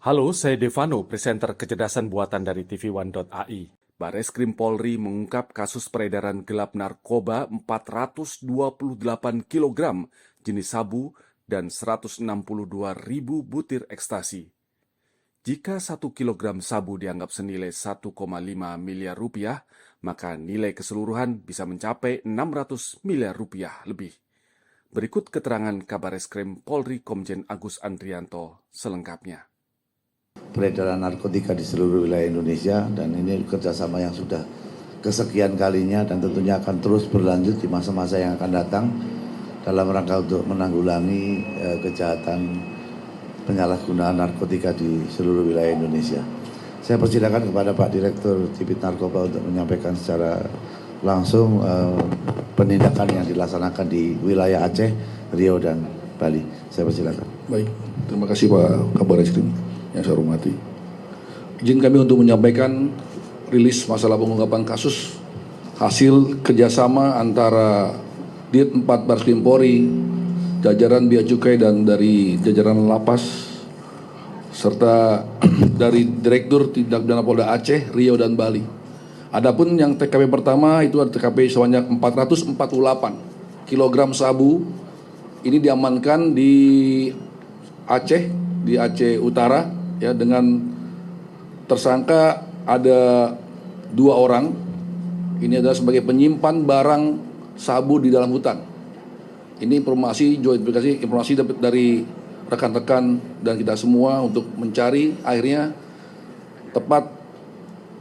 Halo, saya Devano, presenter kecerdasan buatan dari TV1.ai. Bareskrim Polri mengungkap kasus peredaran gelap narkoba 428 kg jenis sabu dan 162 ribu butir ekstasi. Jika 1 kilogram sabu dianggap senilai 1,5 miliar rupiah, maka nilai keseluruhan bisa mencapai 600 miliar rupiah lebih. Berikut keterangan Kabareskrim Polri Komjen Agus Andrianto selengkapnya. Peredaran narkotika di seluruh wilayah Indonesia, dan ini kerjasama yang sudah kesekian kalinya dan tentunya akan terus berlanjut di masa-masa yang akan datang dalam rangka untuk menanggulangi kejahatan penyalahgunaan narkotika di seluruh wilayah Indonesia. Saya persilakan kepada Pak Direktur Tipit Narkoba untuk menyampaikan secara langsung penindakan yang dilaksanakan di wilayah Aceh, Riau, dan Bali. Saya persilakan. Baik, terima kasih Pak Kabareskrim yang saya hormati. Izin kami untuk menyampaikan rilis masalah pengungkapan kasus hasil kerjasama antara Dit 4 Bareskrim Polri, jajaran Bea Cukai dan dari jajaran Lapas, serta dari Direktur Tindak Pidana Polda Aceh, Riau, dan Bali. Adapun yang TKP pertama itu ada TKP sebanyak 448 kg sabu. Ini diamankan di Aceh Utara, ya, dengan tersangka ada 2 orang. Ini adalah sebagai penyimpan barang sabu di dalam hutan. Ini informasi dari rekan-rekan dan kita semua untuk mencari. Akhirnya tepat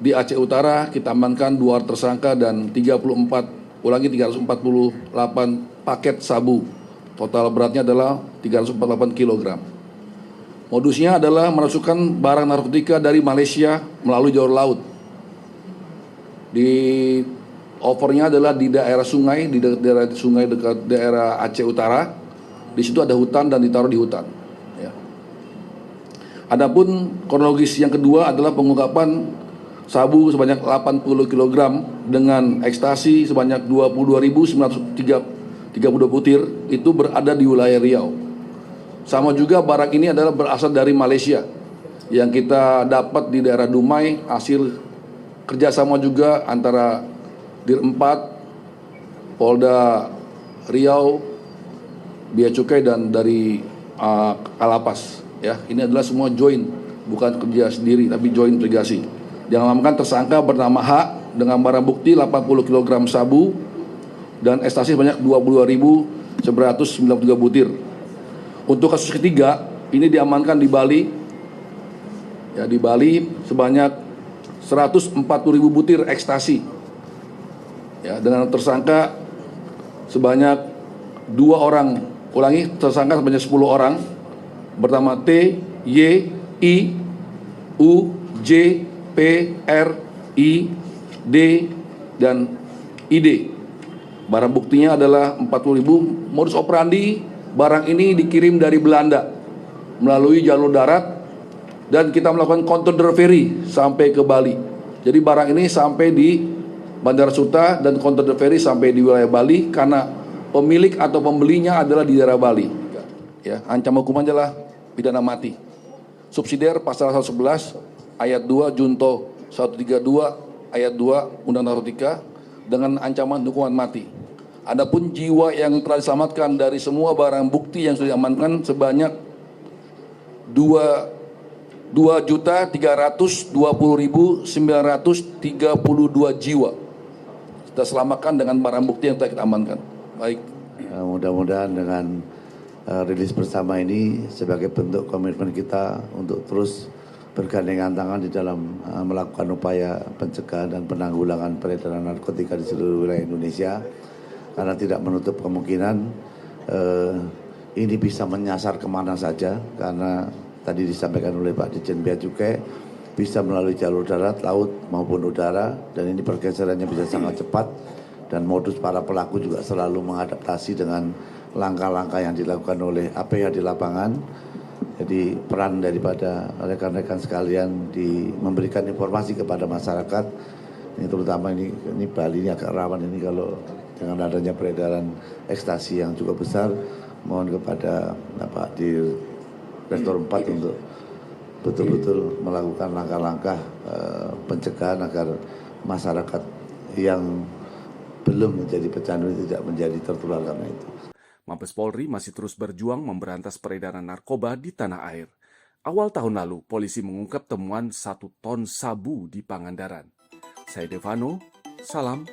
di Aceh Utara kita amankan 2 tersangka dan 348 paket sabu. Total beratnya adalah 348 kg. Modusnya adalah memasukkan barang narkotika dari Malaysia melalui jalur laut. Di overnya adalah di daerah sungai, dekat daerah Aceh Utara. Di situ ada hutan dan ditaruh di hutan. Ya. Adapun kronologis yang kedua adalah pengungkapan sabu sebanyak 80 kg dengan ekstasi sebanyak 22.932 butir itu berada di wilayah Riau. Sama juga barang ini adalah berasal dari Malaysia yang kita dapat di daerah Dumai, hasil kerjasama juga antara Dir 4, Polda Riau, Bea Cukai, dan dari Kalapas. Ya, ini adalah semua joint, bukan kerja sendiri tapi joint investigasi. Yang mengamankan tersangka bernama H dengan barang bukti 80 kg sabu dan ekstasi sebanyak 22.993 butir. Untuk kasus ketiga, ini diamankan di Bali. Ya, di Bali sebanyak 140.000 butir ekstasi. Ya, dengan tersangka sebanyak 2 orang. Tersangka sebanyak 10 orang. Bernama T, Y, I, U, J, P, R, I, D, dan ID. Barang buktinya adalah 40.000. Modus operandi barang ini dikirim dari Belanda melalui jalur darat dan kita melakukan counter delivery sampai ke Bali. Jadi barang ini sampai di Bandara Suta dan counter delivery sampai di wilayah Bali karena pemilik atau pembelinya adalah di daerah Bali. Ya, ancaman hukumannya adalah pidana mati. Subsidiar pasal 111 ayat 2 Junto 132 ayat 2 Undang Narkotika dengan ancaman hukuman mati. Adapun jiwa yang telah diselamatkan dari semua barang bukti yang sudah diamankan sebanyak 2.320.932 jiwa. Kita selamatkan dengan barang bukti yang telah kita amankan. Baik. Mudah-mudahan dengan rilis bersama ini sebagai bentuk komitmen kita untuk terus bergandengan tangan di dalam melakukan upaya pencegahan dan penanggulangan peredaran narkotika di seluruh wilayah Indonesia, karena tidak menutup kemungkinan ini bisa menyasar kemana saja, karena tadi disampaikan oleh Pak Dirjen Bea Cukai bisa melalui jalur darat, laut maupun udara, dan ini pergeserannya bisa sangat cepat, dan modus para pelaku juga selalu mengadaptasi dengan langkah-langkah yang dilakukan oleh APH di lapangan. Jadi peran daripada rekan-rekan sekalian di memberikan informasi kepada masyarakat, ini terutama ini Bali ini agak rawan ini kalau dengan adanya peredaran ekstasi yang cukup besar. Mohon kepada Pak Direktur 4 untuk betul-betul melakukan langkah-langkah pencegahan agar masyarakat yang belum menjadi pecandu tidak menjadi tertular karena itu. Mabes Polri masih terus berjuang memberantas peredaran narkoba di tanah air. Awal tahun lalu, polisi mengungkap temuan 1 ton sabu di Pangandaran. Saya Devano, salam.